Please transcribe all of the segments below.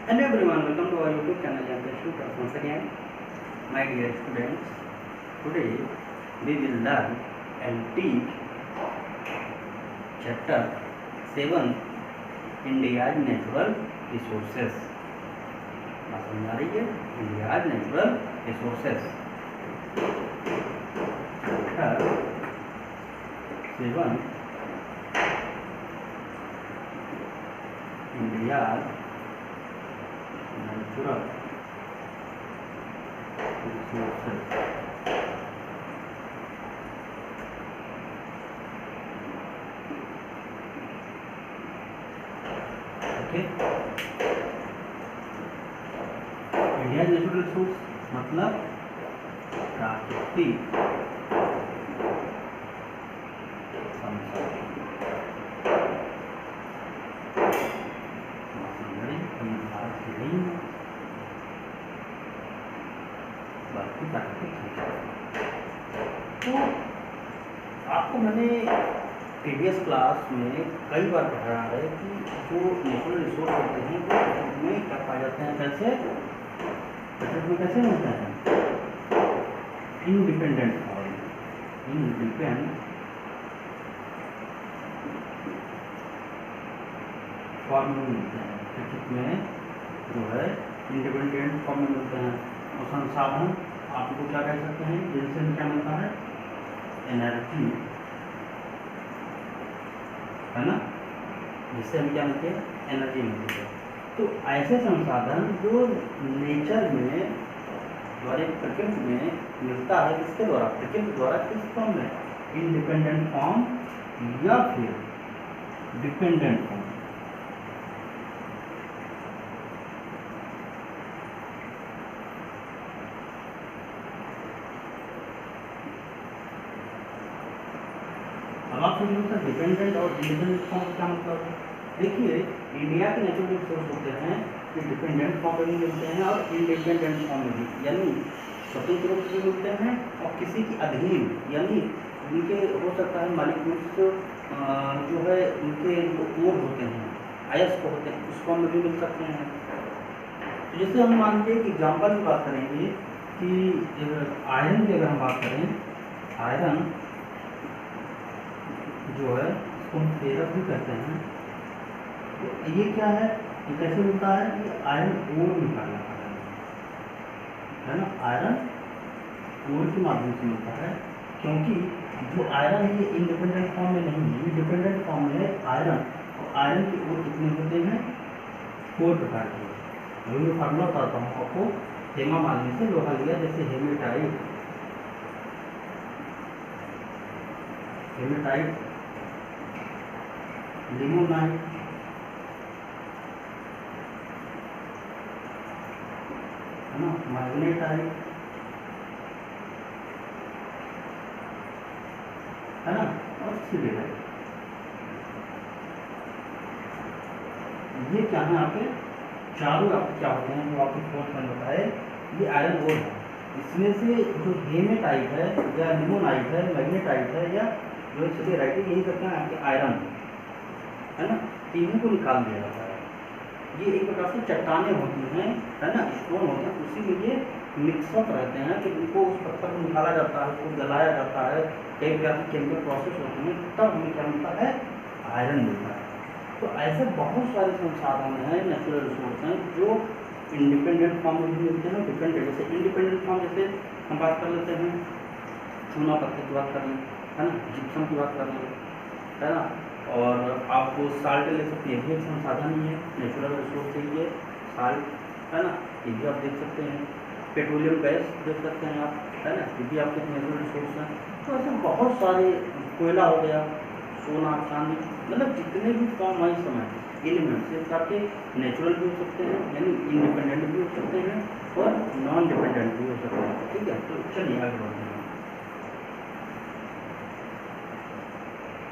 Hello everyone, welcome to our YouTube channel Champion Shooters. Once again, my dear students, today we will learn and teach chapter 7 India's Natural Resources. बात समझ आ रही है? India's Natural Resources. Chapter 7 India's natural resources. Okay. India natural resource मतलब प्राकृतिक संसाधन। तो आपको मैंने प्रीवियस क्लास में कई बार पढ़ाया है कि जो नेचुरल रिसोर्स होते हैं वो में क्या पाए जाते हैं, कैसे में कैसे मिलते हैं, इंडिपेंडेंट फॉर्म में मिलते हैं। प्रकृति में जो है इंडिपेंडेंट फॉर्म में मिलते हैं। और संसाधन आपको क्या कह सकते हैं, जिनसे क्या मिलता है, एनर्जी, है ना, जिससे हम क्या मिलते हैं, एनर्जी मिलती है। तो ऐसे संसाधन जो नेचर में द्वारा प्रकृति में मिलता है, किसके द्वारा, प्रकृति द्वारा, किस फॉर्म में, इंडिपेंडेंट फॉर्म या फिर डिपेंडेंट फॉर्म। अब आप समझिए डिपेंडेंट और इंडिपेंडेंट फॉर्म क्या मतलब है। देखिए, इंडिया के नेचुरल रिसोर्स होते हैं कि डिपेंडेंट फॉर्म में भी मिलते हैं और इंडिपेंडेंट फॉर्म में भी, यानी स्वतंत्र रूप से मिलते हैं और किसी की अधीन, यानी उनके हो सकता है मालिक जो है उनके जो ओर होते हैं, अयस्क होते हैं, उस फॉर्म में भी मिल सकते हैं। तो जैसे हम मानते हैं कि एग्जाम्पल की बात करेंगे कि आयरन की अगर हम बात करें, आयरन जो है इसको हम फेरस भी कहते हैं। तो ये क्या है, ये कैसे मिलता है, ये आयरन ओर निकालना है ना, आयरन ओर के माध्यम से मिलता है। क्योंकि जो आयरन है ये इंडिपेंडेंट फॉर्म में नहीं है, ये डिपेंडेंट फॉर्म में है आयरन। और आयरन के ओर कितने होते हैं, 4 प्रकार के। मैं फार्मूला बताता हूँ आपको। हेमा मालिनी से लोहा लिया, जैसे हेमेटाइट, लिमोनाइट, है ना, मैग्नेटाइट, है ना, और सिलिकाइट। ये क्या है, आपके चारों आपके क्या होते हैं, जो आपको फोर्थ में बताए, ये आयरन ओर है। इसमें से जो हेमेटाइट है या लिमोनाइट है, मैग्नेटाइट है या जो सिलिकाइट है, यही करते हैं आपके आयरन, है ना, तीनों को निकाल दिया जाता है। ये एक प्रकार से चट्टानें होती हैं, है ना, स्टोन होते हैं, उसी में ये मिक्सअप रहते हैं कि उनको उस पत्थर को निकाला जाता है, उसको जलाया जाता है, कई प्रकार के केमिकल प्रोसेस होते हैं, तब हमें क्या मिलता है, आयरन मिलता है। तो ऐसे बहुत सारे संसाधन हैं, नेचुरल रिसोर्स हैं, जो इंडिपेंडेंट फॉर्म में भी मिलते हैं, डिपेंडेंट। जैसे इंडिपेंडेंट फॉर्म, जैसे हम बात कर लेते हैं चूना पत्थर की बात कर लें, है ना, जिप्सम की बात कर लें, है ना, और आप साल्ट ले सकते हैं, ये भी एक संसाधन ही है, नेचुरल रिसोर्स है ये साल्ट, है ना, ये भी आप देख सकते हैं। पेट्रोलियम गैस देख सकते हैं आप, है ना, ये भी आपके नेचुरल रिसोर्स हैं। तो ऐसे बहुत सारे, कोयला हो गया, सोना, चांदी, मतलब जितने भी फॉर्म है इस समय एलिमेंट्स, ये आपके नेचुरल भी हो सकते हैं, यानी इंडिपेंडेंट भी हो सकते हैं और नॉन डिपेंडेंट भी हो सकते हैं। ठीक है, तो चलिए आगे बढ़ते हैं।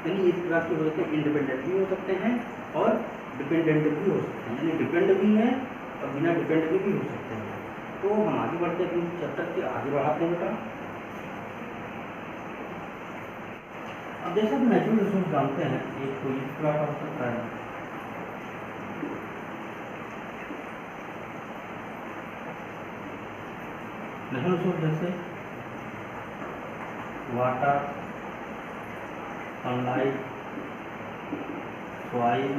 यानी इस प्रकार के होते हैं, इंडिपेंडेंट भी हो सकते हैं और डिपेंडेंट भी हो सकते हैं, यानी डिपेंड भी हैं और बिना डिपेंड भी हो सकते हैं। तो हम आगे बढ़ते हैं, चैप्टर के आगे बढ़ाते हैं बेटा। अब जैसे हम नेचुरल रिसोर्स जानते हैं, एक तो इस प्रकार का हो सकता है, नेचुरल रिसोर्स जैसे वाटर, सनलाइट, सॉइल,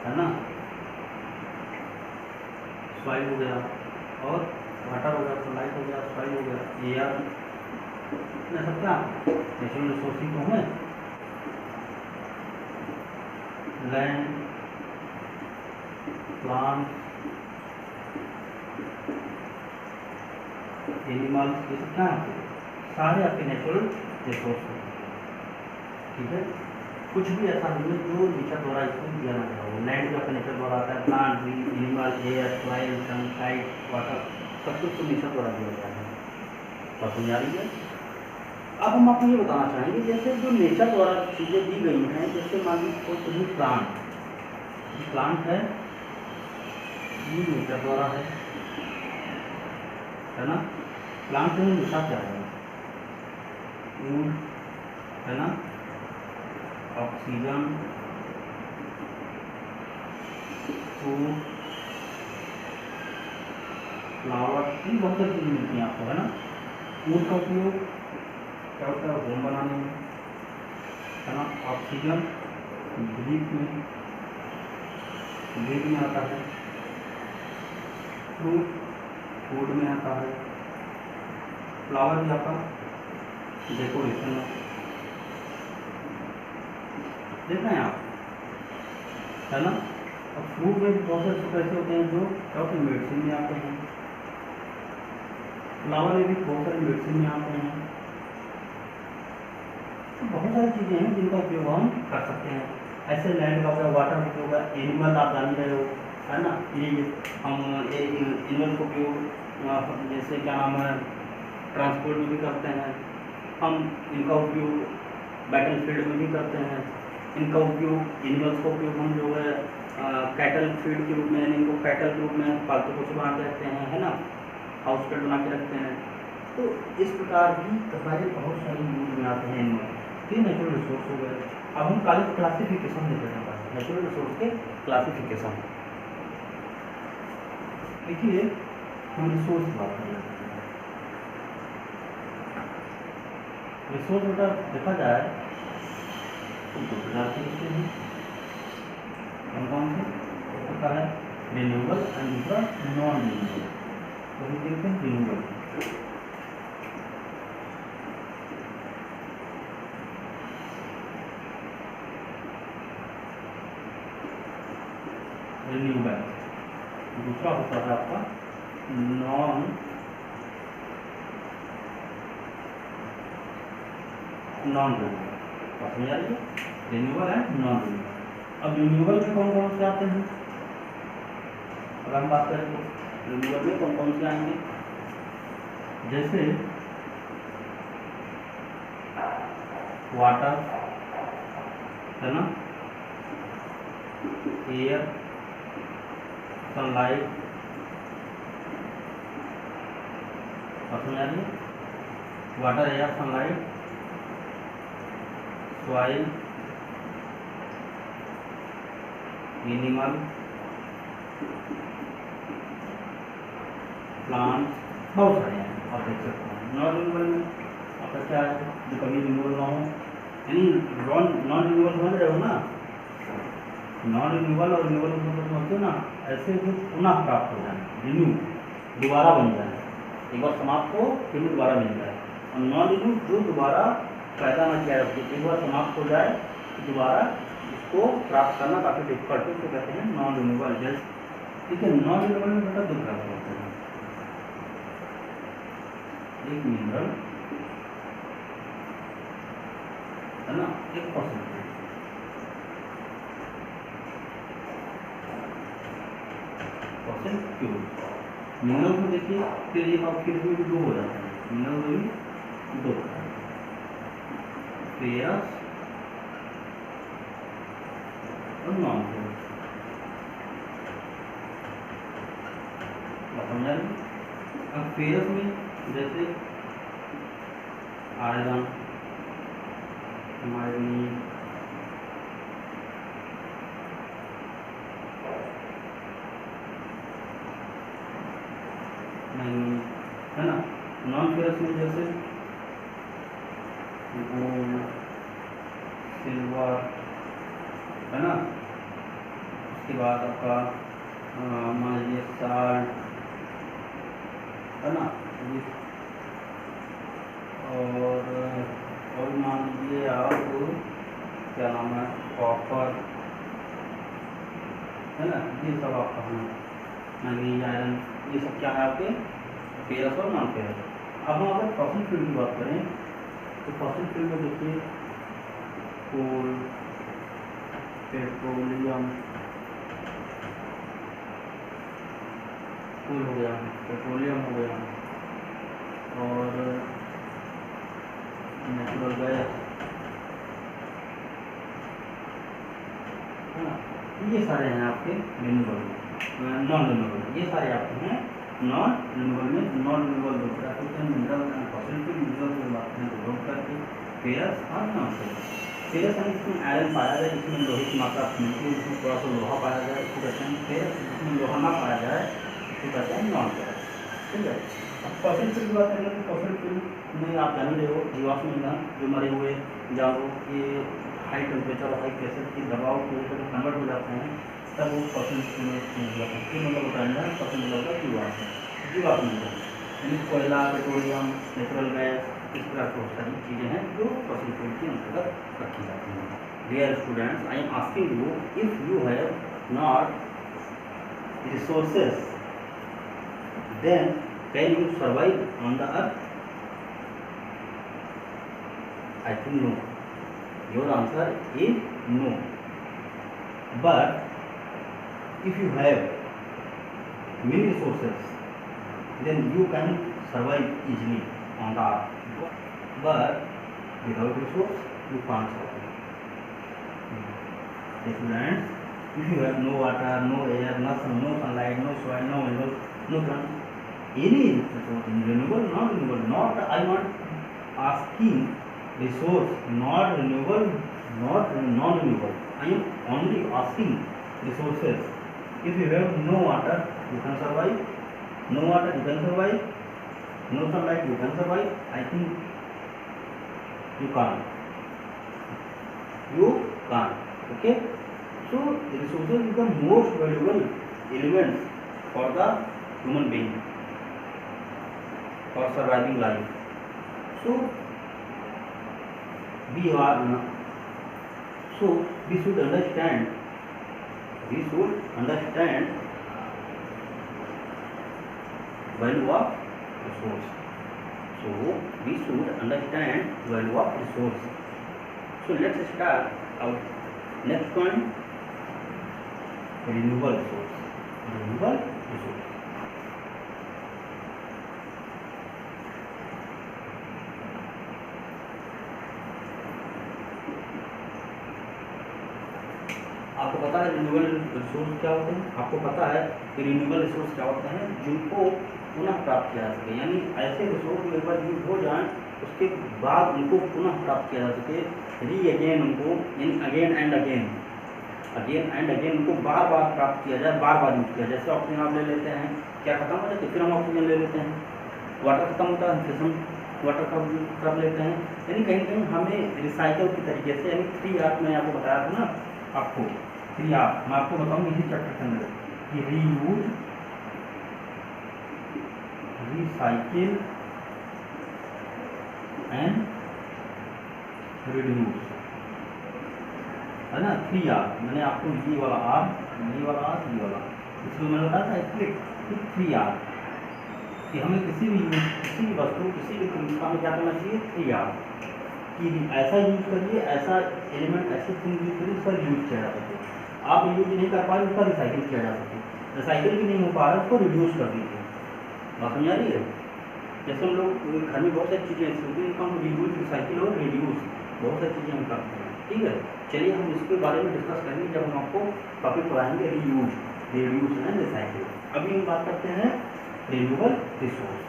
है ना, सॉइल हो गया और वाटर हो गया, सनलाइट हो गया, सॉइल हो गया, एयर, ये सब क्या नेचुरल रिसोर्स ही तो है। लैंड, प्लांट, एनिमल्स, ये सब क्या होते हैं, सारे आपके नेचुरल रिसोर्स हैं। ठीक है, कुछ भी ऐसा नहीं है जो नेचर द्वारा इसको दिया ना गया हो। लैंड भी आपका नेचर द्वारा आता है, प्लांट भी, animal, air, soil, sunlight, water, सब कुछ तो नेचर द्वारा दिया गया है। बात समझ आ रही है। अब हम आपको ये बताना चाहेंगे जैसे जो नेचर द्वारा चीज़ें दी गई हैं, जैसे मान लीजिए कोई प्लांट, प्लांट है, ये नेचर द्वारा है ना। प्लांट में लिखा क्या है, फूड, है ना, ऑक्सीजन, फूड, फ्लावर, इन बहुत सारी चीज़ें मिलती हैं आपको, है ना। फूड का उपयोग क्या होता है, होम बनाने में, है ना। ऑक्सीजन ब्रीथ में आता है। फ्रूट फूड में आता है। फ्लावर भी आपका डेकोरेशन में, देख रहे हैं आप, है ना। और फ्रूट में भी बहुत सारे ऐसे होते हैं जो क्या होते हैं, मेडिसिन में आते हैं। फ्लावर में भी बहुत सारे मेडिसिन में आते हैं। तो बहुत सारी चीज़ें हैं जिनका उपयोग हम कर सकते हैं। ऐसे लैंड का होगा, वाटर का उपयोग है, एनिमल आप जान रहे हो, है ना। ये हम एनिमल का उपयोग जैसे क्या नाम है, ट्रांसपोर्ट में भी करते हैं हम। इनका उपयोग बैटल फील्ड में भी करते हैं। इनका उपयोग, एनिमल्स का उपयोग हम जो है कैटल फीड के रूप में, यानी इनको कैटल के रूप में पालतू पशु बना के रखते हैं, है ना, हाउस पेट बना के रखते हैं। तो इस प्रकार भी हमारे बहुत सारे यूज में आते हैं एनिमल। ये नेचुरल रिसोर्स हो गए। अब हम क्लासिफिकेशन देख रहे हैं, नेचुरल रिसोर्स के क्लासिफिकेशन। देखिए हम रिसोर्स की बात कर रहे हैं। रिसोर्स बेटा देखा जाए तो दो प्रकार के होते हैं। कौन से, एक होता है रिन्यूएबल एंड दूसरा नॉन रिन्यूएबल। तो हम देखते हैं रिन्यूएबल। रिन्यूएबल, दूसरा होता है आपका नॉन रिन्यूएबल। समझ आ रही है, रिन्यूएबल एंड नॉन रिन्यूएबल। अब रिन्यूएबल में कौन कौन से आते हैं, अगर हम बात करें तो रिन्यूएबल में कौन कौन से आएंगे, जैसे वाटर, है ना, एयर, सनलाइट, समझ आ रही है, water, air, sunlight, soil, animal, plant, बहुत सारे हैं आप देख सकते हैं। नॉन रिन्यूएबल में आपका क्या है, जो कभी रिन्यूएबल ना हो, यानी नॉन रिन्यूएबल समझ रहे हो ना। नॉन रिन्यूएबल और रिन्यूएबल मतलब समझते हो ना, ऐसे जो पुनः प्राप्त हो जाए, रिन्यू, दोबारा बन जाए, एक बार समाप्त हो फिर दोबारा मिल जाए। और नॉन रिन्यू जो दोबारा पैदा न किया जाए, एक बार समाप्त हो जाए तो दोबारा इसको प्राप्त करना काफ़ी डिफिकल्ट है, तो कहते हैं नॉन रिन्यूएबल। जैसे ठीक है, नॉन रिन्यूएबल में बेटा दो प्रकार होते हैं, एक मिनरल, है ना, एक परसेंटेज। क्यों मिनरल को देखिए, फिर ये बात फिर भी दो हो जाते हैं, मिनरल में भी दो, फेरस और नॉन फेरस। समझ आ रही। अब फेरस में जैसे आयरन, मैग्नीज, है ना। नॉन फेरस में जैसे गोल्ड, सिल्वर, है ना। उसके बाद आपका मान लीजिए साल्ट, है ना, ये और मान लीजिए आप क्या नाम है, कॉपर, है ना, ये सब आपका है, मैग्नीज, आयरन, ये सब क्या है आपके फेरस और नॉन फेरस। अब हम अगर फॉसिल फ्यूल की बात करें तो फॉसिल फ्यूल में देखिए कोल, पेट्रोलियम, कोल हो गया, पेट्रोलियम हो गया, और नेचुरल गैस, है ना, ये सारे हैं आपके रिन्यूएबल, नॉन रिन्यूएबल, ये सारे आपके हैं नॉन रिन्यूएबल में। नॉन रिन्यूएबल दो प्रकार होते हैं, mineral and fossil fuel. Mineral की बात करें तो लोड करके फेरस और नॉन फेरस। फेरस यानी इसमें आयरन पाया जाए, इसमें लोहे की मात्रा मिलती है, इसमें थोड़ा सा लोहा पाया जाए, इसको कहते हैं फेरस। जिसमें लोहा ना पाया जाए इसको कहते हैं नॉन फेरस, ठीक है। अब फॉसिल फ्यूल की बात करेंगे तो फॉसिल फ्यूल में आप जान रहे हो जीवाश्म ईंधन, जो मरे हुए जानवरों के हाई टेम्परेचर और हाई प्रेशर की दबाव को जब कन्वर्ट हो जाते हैं तब वो फॉसिल फ्यूल में चेंज हो जाते हैं। क्यों मतलब होता है फॉसिल मतलब होता है जीवाश्म, जीवाश्म ईंधन यानी कोयला, पेट्रोलियम, नेचुरल गैस, इस तरह की बहुत सारी चीज़ें हैं जो फॉसिल फ्यूल के अंतर्गत रखी जाती हैं। Dear students, I am asking you, if you have not resources then can you survive on the earth? I think no. Your answer is no. But if you have many resources, then you can survive easily on the earth. But without resource, you can't survive. Students, if you have no water, no air, no sun, no sunlight, no soil, no minerals, no plant, any resource, renewable, non renewable, not I am not asking resource, not renewable, not non renewable, I am only asking resources. If you have no water, you can survive, no water you can survive, no sunlight you can survive, I think you can't, okay. So resources is the most valuable element for the human being for surviving life. So we should understand value of resource. So we should understand value of resource. So let's start our next point, renewable resource. Renewable resource. आपको पता है renewable resource क्या होते हैं? आपको पता है कि रिन्यूएबल रिसोर्स क्या होते हैं? जिनको पुनः प्राप्त किया जा सके, यानी ऐसे रिसोर्स जो एक बार यूज हो जाएं उसके बाद उनको पुनः प्राप्त किया जा सके, अगेन उनको, यानी अगेन एंड अगेन उनको बार बार प्राप्त किया जाए, बार बार यूज किया जाए। जैसे ऑक्सीजन आप ले लेते हैं, क्या खत्म हो जाती है, फिर हम ऑक्सीजन ले लेते हैं, वाटर खत्म होता है, फिर हम वाटर का यूज कर लेते हैं। यानी कहीं कहीं हमें रिसाइकल की तरीके से, यानी 3R में आपको बताया था ना, आपको 3R मैं आपको बताऊंगी इसी चैप्टर के अंदर कि रीयूज, रिसाइकिल एंड रिड्यूस, है ना। 3R मैंने आपको ये वाला R, ये वाला इसमें मैंने बताया था स्प्लिट 3R कि हमें किसी भी वस्तु, किसी भी का में क्या करना चाहिए, 3R कि ऐसा यूज करिए, ऐसा एलिमेंट, ऐसे थिंग यूज करिए उसका यूज किया जा सके। आप यूज नहीं कर पा रहे उसका रिसाइकिल किया जा सके, रिसाइकिल भी नहीं हो पा रहा उसको रिड्यूस कर दीजिए। बात समझ आ रही है? जैसे हम लोग घर में बहुत सारी चीज़ें ऐसी होती हैं जिनको हम रीयूज, रिसाइकिल और रिड्यूस बहुत सारी चीज़ें हम करते हैं, ठीक है। चलिए हम इसके बारे में डिस्कस करेंगे जब हम आपको टॉपिक पढ़ाएंगे रीयूज, रिड्यूस एंड रिसाइकिल। अभी हम बात करते हैं रिन्यूएबल रिसोर्स।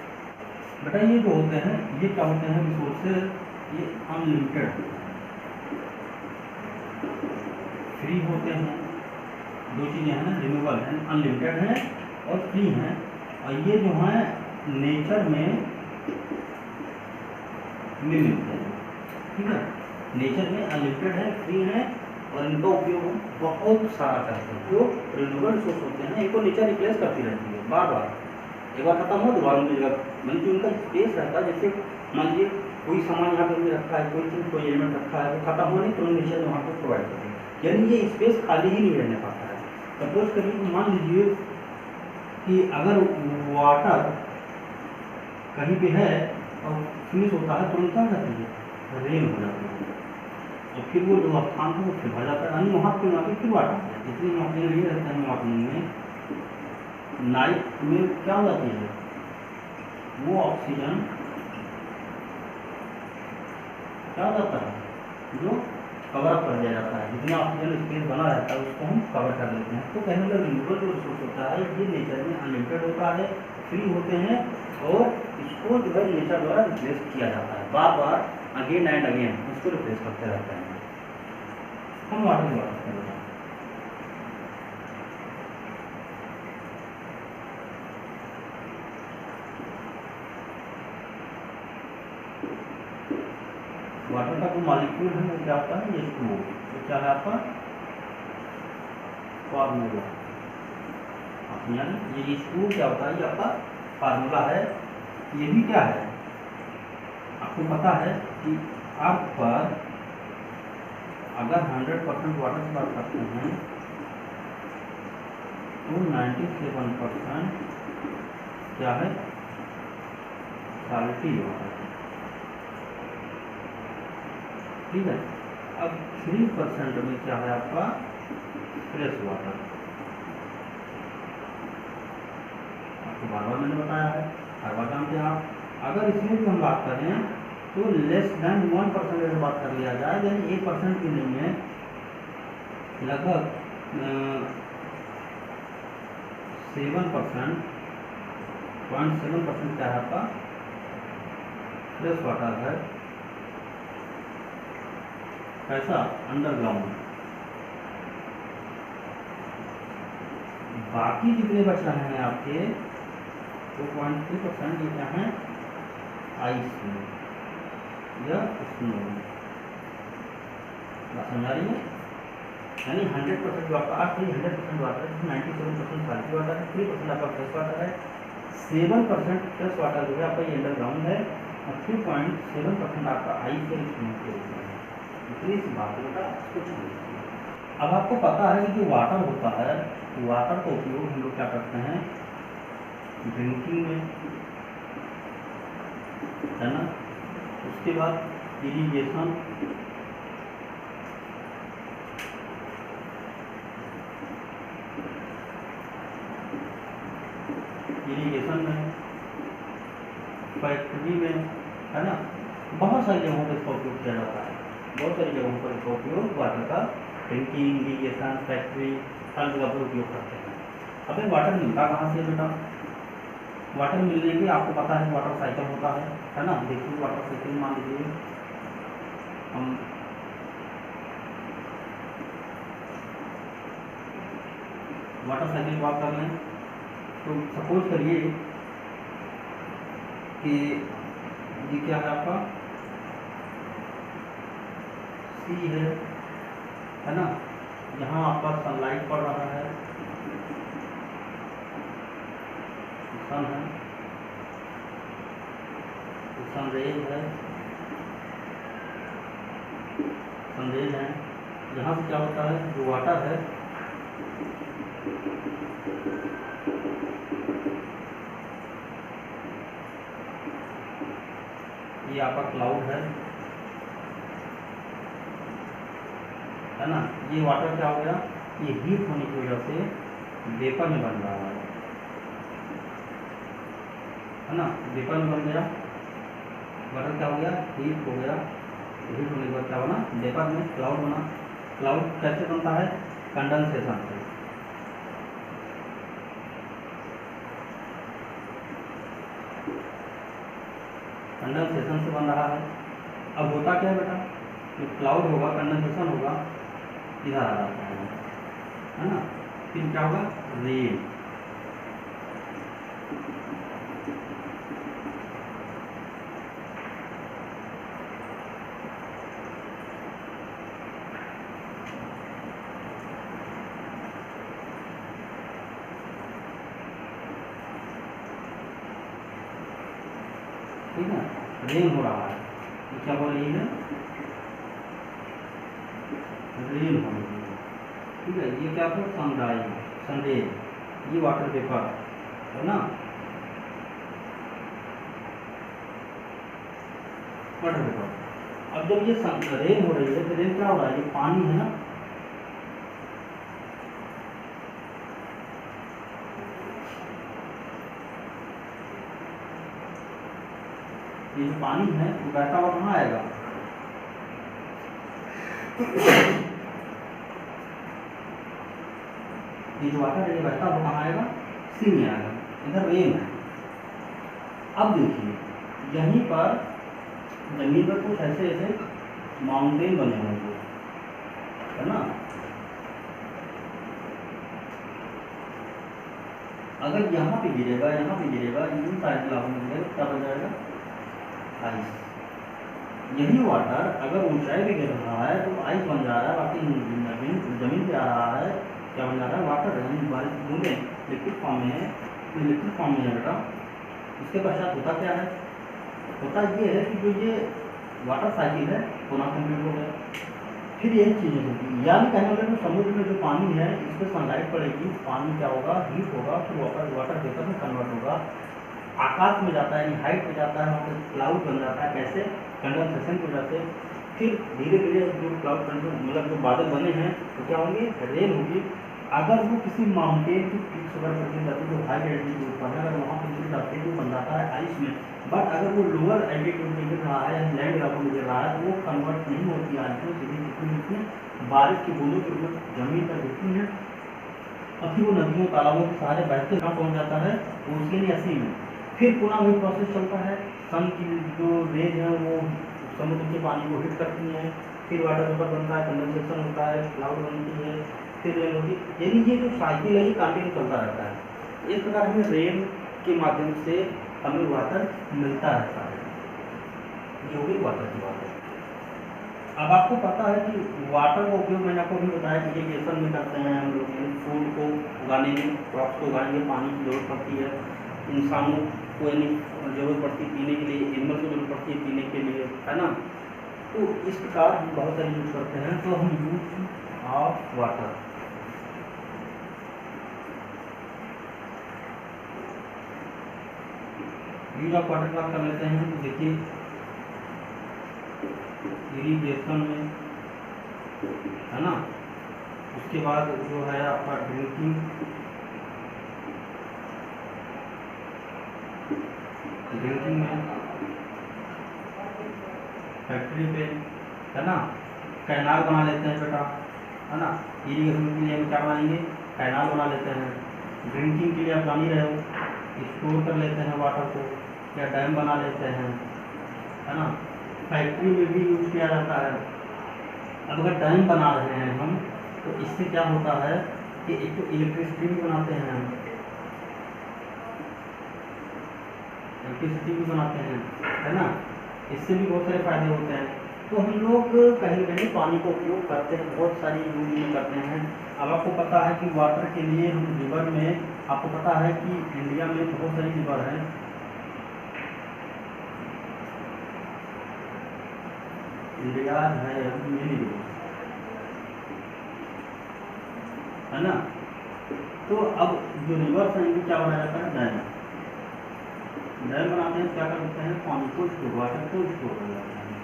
बेटा ये जो होते हैं, ये क्या होते हैं रिसोर्सेज, ये अनलिमिटेड फ्री होते हैं। दो चीज़ें हैं ना, रिन्यूएबल है, अनलिमिटेड है और फ्री हैं। और ये जो हैं नेचर में लिमिट है, ठीक है। नेचर में अनलिमिटेड है, फ्री है, और इनका उपयोग हम बहुत सारा करते हैं। जो रिन्यूएबल सोर्स होते हैं इनको नेचर रिप्लेस करती रहती है बार बार, एक बार खत्म हो दोबारा मिल जाएगा। मतलब उनका स्पेस रहता है, जैसे मान लीजिए कोई सामान यहाँ पे भी रखा है, कोई चीज़ कोई एलिमेंट रखा है, वो खत्म होने तो नेचर ने वहाँ पर प्रोवाइड कर दिया, यानी ये स्पेस खाली ही नहीं रहने पाता है। सपोज करिए मान लीजिए कि अगर वाटर कहीं पे है और फिनिश होता है, तुरंत क्या जाती है, रेन हो जाती है, और फिर वो जो स्थान है वो फिर भर जाता है, यानी वहाँ पे फिर वाटर है। इसलिए हम अपने लिए रहते हैं मॉर्निंग में, नाइट में क्या हो जाती है, वो ऑक्सीजन क्या हो जाता है, जो कवर अप कर दिया जाता है, जितना ऑक्सीजन स्पेस बना रहता है उसको हम कवर कर लेते हैं। तो कहने लगे रिन्यूएबल जो रिसोर्स होता है ये नेचर में अनलिमिटेड होता है, फ्री होते हैं, और इसको जो है नेचर द्वारा रिप्लेस किया जाता है, बार बार अगेन एंड अगेन इसको रिप्लेस करते रहते हैं। हम वाटर की बात करते हैं। वाटर का जो मॉलिक्यूल है वो क्या होता है, ये H2O, तो क्या है आपका फार्मूला, यानी ये H2O क्या होता है, ये आपका फार्मूला है। ये भी क्या है, आपको पता है कि अर्थ पर अगर 100% वाटर की बात करते हैं तो 97% क्या है, सॉल्टी वाटर, ठीक है। अब 3% में क्या है आपका फ्रेश वाटर, आपको बार बार मैंने बताया है, हर बार जानते हैं आप। अगर इसमें भी हम बात करें तो लेस देन 1% अगर बात कर लिया जाए, यानी 1% भी नहीं है, लगभग 7%, 0.7% क्या है आपका फ्रेश वाटर है, कैसा, अंडरग्राउंड। बाकी जितने बच रहे हैं आपके 2.3% ये क्या है, आइस में या स्नो में, बात समझ रही है। यानी 100% जो आपका अर्थ है 100% वाटर है, 97% सॉल्टी वाटर है, 3% आपका फ्रेश वाटर है, 7% फ्रेश वाटर जो है आपका ये अंडरग्राउंड है, और 3.7% आपका आइस है, स्नो के रूप में। इतनी सी बात होगा, कुछ नहीं। अब आपको पता है कि जो वाटर होता है, वाटर का उपयोग हम लोग क्या करते हैं, ड्रिंकिंग में, है ना। उसके बाद इरिगेशन, में, फैक्ट्री में, है ना, बहुत सारी जगहों पर इसका उपयोग किया जाता है, बहुत सारी जगहों पर इसका उपयोग वाटर का, ड्रिंकिंग, इरिगेशन, फैक्ट्री, हर जगह पर उपयोग करते हैं। अब वाटर मिलता कहाँ से बेटा, वाटर मिलने की आपको पता है वाटर साइकिल होता है ना। देखिए वाटर साइकिल मान लीजिए हम वाटर साइकिल की बात कर लें, तो सपोज करिए कि ये क्या है आपका सी है ना, जहाँ आपका सनलाइट पड़ रहा है, सन है, सनरेज है, सनरेज है, यहाँ से क्या होता है, जो वाटर है ये आपका क्लाउड है ना। ये वाटर क्या हो गया, ये हीट होने की वजह से वेपर में बन रहा है ना, वेपर में बन गया, वाटर क्या हो गया, हीट हो गया, हीट होने के बाद क्या बना, वेपर में क्लाउड बना। क्लाउड कैसे बनता है, कंडेंसेशन से, कंडेंसेशन से बन रहा है। अब होता क्या है बेटा, जो क्लाउड होगा, कंडेंसेशन होगा, इधर आ जाता है ना, फिर क्या होगा, रेन, ठीक है, रेन हो रहा है, ये क्या हो रही है, रेन हो रही है, ठीक है। ये क्या था, सनराइज, सनरेज, ये वाटर वेपर है ना, वाटर वेपर। अब जब ये रेन हो रही है तो रेन क्या हो रहा है, ये पानी है ना, ये जो पानी है वो बहता हुआ कहाँ आएगा, ये जो वाटर है ये बहता हुआ कहाँ आएगा, सी में आएगा, इधर रेन है। अब देखिए यहीं पर जमीन पर कुछ ऐसे ऐसे माउंटेन बने होंगे, है ना, अगर यहाँ पे गिरेगा, यहाँ पे गिरेगा, इन साइड लागू मिलेगा तो क्या बन जाएगा, आइस। यही वाटर अगर ऊंचाई पे गिर रहा है तो आइस बन जा रहा है, बाकी जमीन पे आ रहा है, क्या बन जा रहा है, वाटर, यानी बारिश की बूंदें लिक्विड फॉर्म में है, लिक्विड फॉर्म में है बेटा। इसके पश्चात होता क्या है, होता ये है कि जो ये वाटर साइकिल है पुनः कंप्लीट हो गया। फिर यही चीज़ें होती है, यानी कहने वाले जो समुद्र में जो पानी है इस पर सनलाइट पड़ेगी, पानी क्या होगा, हीट होगा, फिर वाटर वेपर में कन्वर्ट होगा, आकाश में जाता है, यानी हाइट पे जाता है, वहाँ पे क्लाउड बन जाता है, कैसे, कंडेंसेशन की वजह से। फिर धीरे धीरे जो क्लाउड मतलब जो बादल बने हैं तो क्या होंगे, रेन होगी। अगर वो किसी माउंटेन की पीक्स वगैरह पर गिर जाती है, जो हाई एल्टीट्यूड के ऊपर है, अगर वहाँ पर गिर जाती है तो बन जाता है आइस में। बट अगर वो लोअर एल्टीट्यूड में गिर रहा है, लैंड लेवल में गिर रहा है, तो वो कन्वर्ट नहीं होती है आइस में, सीधी कितनी गिरती है, बारिश की बूंदों के ऊपर जमीन पर गिरती है। अब फिर वो नदियों तालाबों के सहारे बहते कहाँ पहुँच जाता है, ओशियन या सी में। फिर पुनः वही प्रोसेस चलता है, सन की जो रेज है वो समुद्र के पानी को हिट करती हैं, फिर वाटर वेपर बनता है, कंडेंसेशन होता है, क्लाउड बनती है, फिर रेन होती है। यानी ये जो साइकिल है ये कंटिन्यू चलता रहता है। इस प्रकार हमें रेन के माध्यम से हमें वाटर मिलता रहता है, जो भी वाटर की बात है। अब आपको पता है कि वाटर का उपयोग मैंने आपको भी बताया कि इरिगेशन में करते हैं हम लोग, फूड को उगाने में, क्रॉप्स को उगाने में पानी की जरूरत पड़ती है, इंसानों को यानी जरूरत पड़ती है पीने के लिए, एनिमल को जरूरत पड़ती है पीने के लिए, है ना। तो इस प्रकार हम बहुत सारे यूज करते हैं। तो हम use of water, use of water की बात कर लेते हैं। तो देखिए इरिगेशन में, है ना, उसके बाद जो है आपका ड्रिंकिंग, में, फैक्ट्री पे, है ना, कैनाल बना लेते हैं बेटा, है ना, इरिगेशन के लिए हम क्या बनाएंगे, कैनाल बना लेते हैं। ड्रिंकिंग के लिए आप जान ही रहे हो, स्टोर कर लेते हैं वाटर को, या डैम बना लेते हैं, है ना। फैक्ट्री में भी यूज किया जाता है। अब अगर डैम बना रहे हैं हम तो इससे क्या होता है कि एक तो इलेक्ट्रिसिटी भी बनाते हैं हम, इलेक्ट्रिसिटी भी बनाते हैं, है ना, इससे भी बहुत सारे फायदे होते हैं। तो हम लोग कहीं न कहीं पानी का उपयोग करते हैं, बहुत सारी यूज में करते हैं। अब आपको पता है कि वाटर के लिए हम रिवर में, आपको पता है कि इंडिया में बहुत सारी रिवर हैं, इंडिया है मेरी, है ना। तो अब जो रिवर्स हैं इनको क्या बनाया जाता है, डैम, डैम बनाते हैं, क्या करते हैं, पानी को स्टोर, वाटर को स्टोर कर जाते हैं।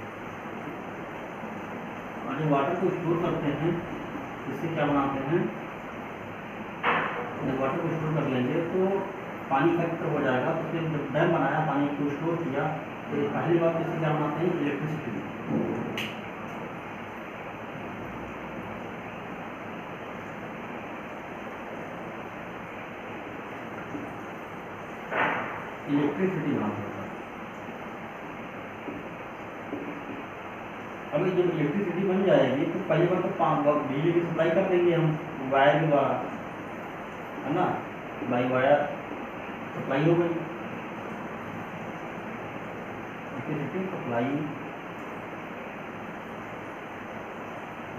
और जब वाटर को स्टोर करते हैं इससे क्या बनाते हैं, जब वाटर को स्टोर कर लेंगे तो पानी इकट्ठा हो जाएगा। तो फिर जब डैम बनाया, पानी को स्टोर किया, तो पहली बात इससे क्या बनाते हैं, इलेक्ट्रिसिटी। इलेक्ट्रिसिटी बनाते हैं। अभी जब इलेक्ट्रिसिटी बन जाएगी तो पहली बार तो बिजली की सप्लाई कर देंगे हम वायर के द्वारा, है ना, बाई वायर सप्लाई हो गई, इलेक्ट्रिसिटी सप्लाई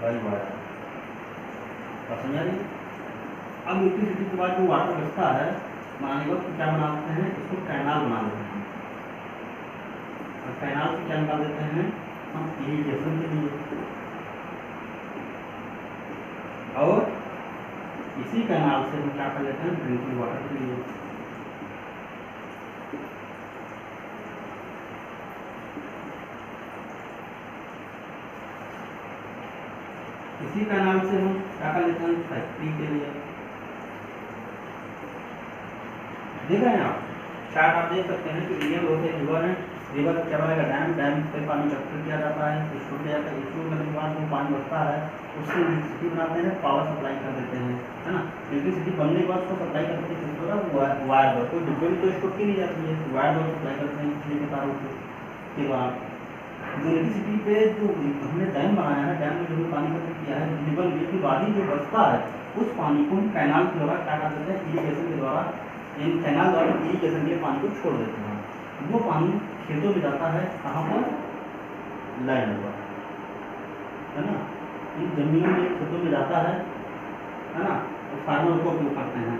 बाई वायर, समझ आ रही। अब इलेक्ट्रिसिटी के बाद जो वाटर बचता है बनाने के बाद क्या बनाते हैं, इसको कैनाल बना लेते हैं। और कैनाल से क्या निकाल देते हैं हम, इरिगेशन के लिए। और इसी कैनाल से हम क्या कर लेते हैं, ड्रिंकिंग वाटर के लिए। इसी कैनाल से हम क्या कर लेते हैं, फैक्ट्री के लिए। देखा है आप चार्ट, आप देख सकते हैं कि इंडिया में बहुत से रिवर हैं, रिवर का क्या बनेगा, डैम, डैम से पानी इकट्ठा किया जाता है, स्टोर किया जाता है, स्टोर करने के बाद जो पानी बचता है उससे इलेक्ट्रिसिटी बनाते हैं, पावर सप्लाई कर देते हैं, है ना। इलेक्ट्रिसिटी बनने के बाद उसको सप्लाई करते हैं किस तरह, वायर पर, कोई डिब्बे में तो स्टोर की नहीं जाती है, वायर पर सप्लाई करते हैं बिजली के तारों के बाद। इलेक्ट्रिसिटी पे जो हमने डैम बनाया है, डैम में जो भी पानी इकट्ठा किया है, बिजली बन गई, फिर बाद ही जो बचता है उस पानी को हम कैनाल के द्वारा क्या कर देते हैं, इरीगेशन के द्वारा, इन कैनाल द्वारा इरीगेशन के पानी को छोड़ देते हैं। वो पानी खेतों में जाता है, कहाँ पर, लैंड पर, है ना, इन जमीनों में खेतों में जाता है ना, और फार्मर को उपयोग करते हैं।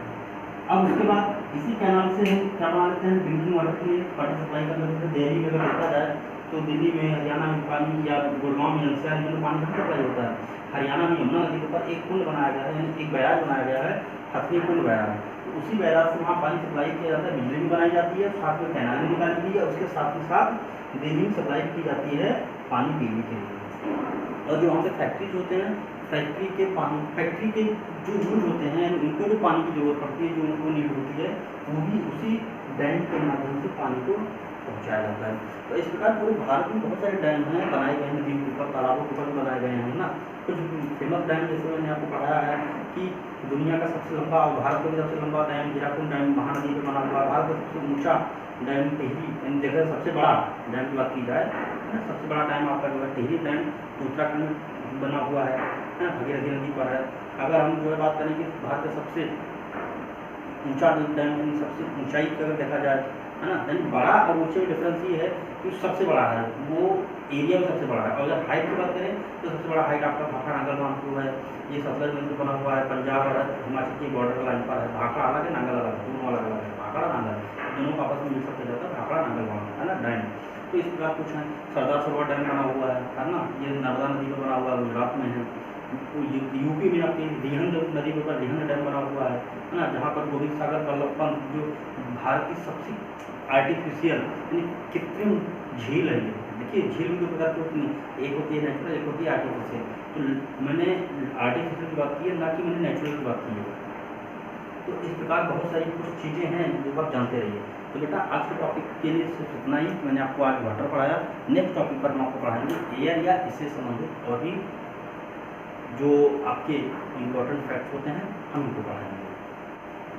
अब उसके बाद इसी कैनाल से हम क्या बना लेते हैं, ड्रिंकिंग वाटर के लिए वाटर सप्लाई कर लेते हैं। दिल्ली में अगर देखा जाए तो दिल्ली में, हरियाणा में पानी, या गुड़गांव में, एनसीआर में पानी कहाँ सप्लाई होता है, हरियाणा में यमुना नदी के ऊपर एक पुल बनाया गया है, यानी एक बैराज बनाया गया है, हथनी पुल बैराज। तो उसी बैराज से वहाँ पानी सप्लाई किया जाता है, बिजली भी बनाई जाती है, साथ में कैनाल भी निकाली गई है, उसके साथ ही साथ दिल्ली में सप्लाई की जाती है पानी पीने के लिए। और जो वहाँ पे फैक्ट्रीज होते हैं, फैक्ट्री के पानी, फैक्ट्री के जो यूज होते हैं, उनको जो पानी की जरूरत पड़ती है, जो उनको नीड होती है, वो भी उसी डैम के माध्यम से पानी को पहुँचाया जाता है। तो इस प्रकार पूरे भारत में बहुत सारे डैम हैं, बनाए गए हैं, नदी के ऊपर, तालाबों के ऊपर बनाए गए हैं ना। कुछ फेमस डैम जैसे मैंने आपको पढ़ाया है कि दुनिया का सबसे लंबा और भारत का भी सबसे लंबा डैम हीराकुंड डैम महानदी पे बना हुआ है। भारत का सबसे ऊंचा डैम टिहरी, जगह सबसे बड़ा डैम की बात की जाए, सबसे बड़ा डैम आपका जो है टिहरी डैम उत्तराखंड में बना हुआ है, भगीरथी नदी पर है। अगर हम जो है बात करें कि भारत का सबसे ऊंचा डैम, यानी सबसे ऊंचाई की अगर देखा जाए, है ना, यानी बड़ा और ऊंचे में डिफरेंस ये है कि सबसे बड़ा है, वो एरिया में सबसे बड़ा है। और अगर हाइट की बात करें तो सबसे बड़ा हाइट आपका भाखड़ा नांगल बांधपुर है, ये सतलज नदी बना हुआ है, पंजाब और हिमाचल की बॉर्डर लाइन पर है। भाखड़ा अलग है, नांगल अलग है, दोनों अलग अलग है, भाखड़ा नांगल दोनों का आपस में मिक्सअप हो जाता है, भाखड़ा नांगल बांध, है ना, डैम। तो इस प्रकार कुछ है, सरदार सरोवर डैम बना हुआ है ना, ये नर्मदा नदी पर बना हुआ है, गुजरात में है। यूपी में आपकी रिहंद नदी के ऊपर रिहंद डैम बना हुआ है ना, जहाँ पर गोविंद सागर वल्लभ पंत, जो भारत की सबसे आर्टिफिशियल यानी कृत्रिम झील है। ये देखिए, झील भी दो प्रकार की होती है, एक होती है नेचुरल, एक होती है आर्टिफिशियल। तो मैंने आर्टिफिशियल की बात की है, ना कि मैंने नेचुरल की बात की है। तो इस प्रकार बहुत सारी कुछ चीज़ें हैं जो आप जानते रहिए। तो बेटा आज के टॉपिक के लिए सिर्फ इतना ही। मैंने आपको आज वाटर पढ़ाया, नेक्स्ट टॉपिक पर हम आपको पढ़ाएंगे एयर या इससे संबंधित और भी जो आपके इम्पोर्टेंट फैक्ट्स होते हैं, हम इनको पढ़ाएंगे।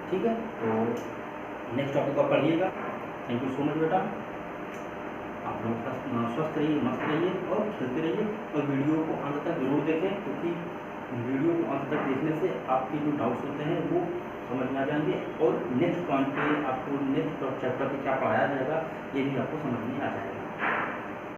ठीक है, तो नेक्स्ट टॉपिक पर पढ़िएगा। थैंक यू सो मच बेटा। आप लोग स्वस्थ रहिए, मस्त रहिए और खेलते रहिए, और वीडियो को अंत तक जरूर देखें, क्योंकि वीडियो को अंत तक देखने से आपके जो डाउट्स होते हैं वो समझ में आ जाएंगे, और नेक्स्ट पॉइंट पे आपको नेक्स्ट चैप्टर पे क्या पढ़ाया जाएगा ये भी आपको समझ में आ जाएगा।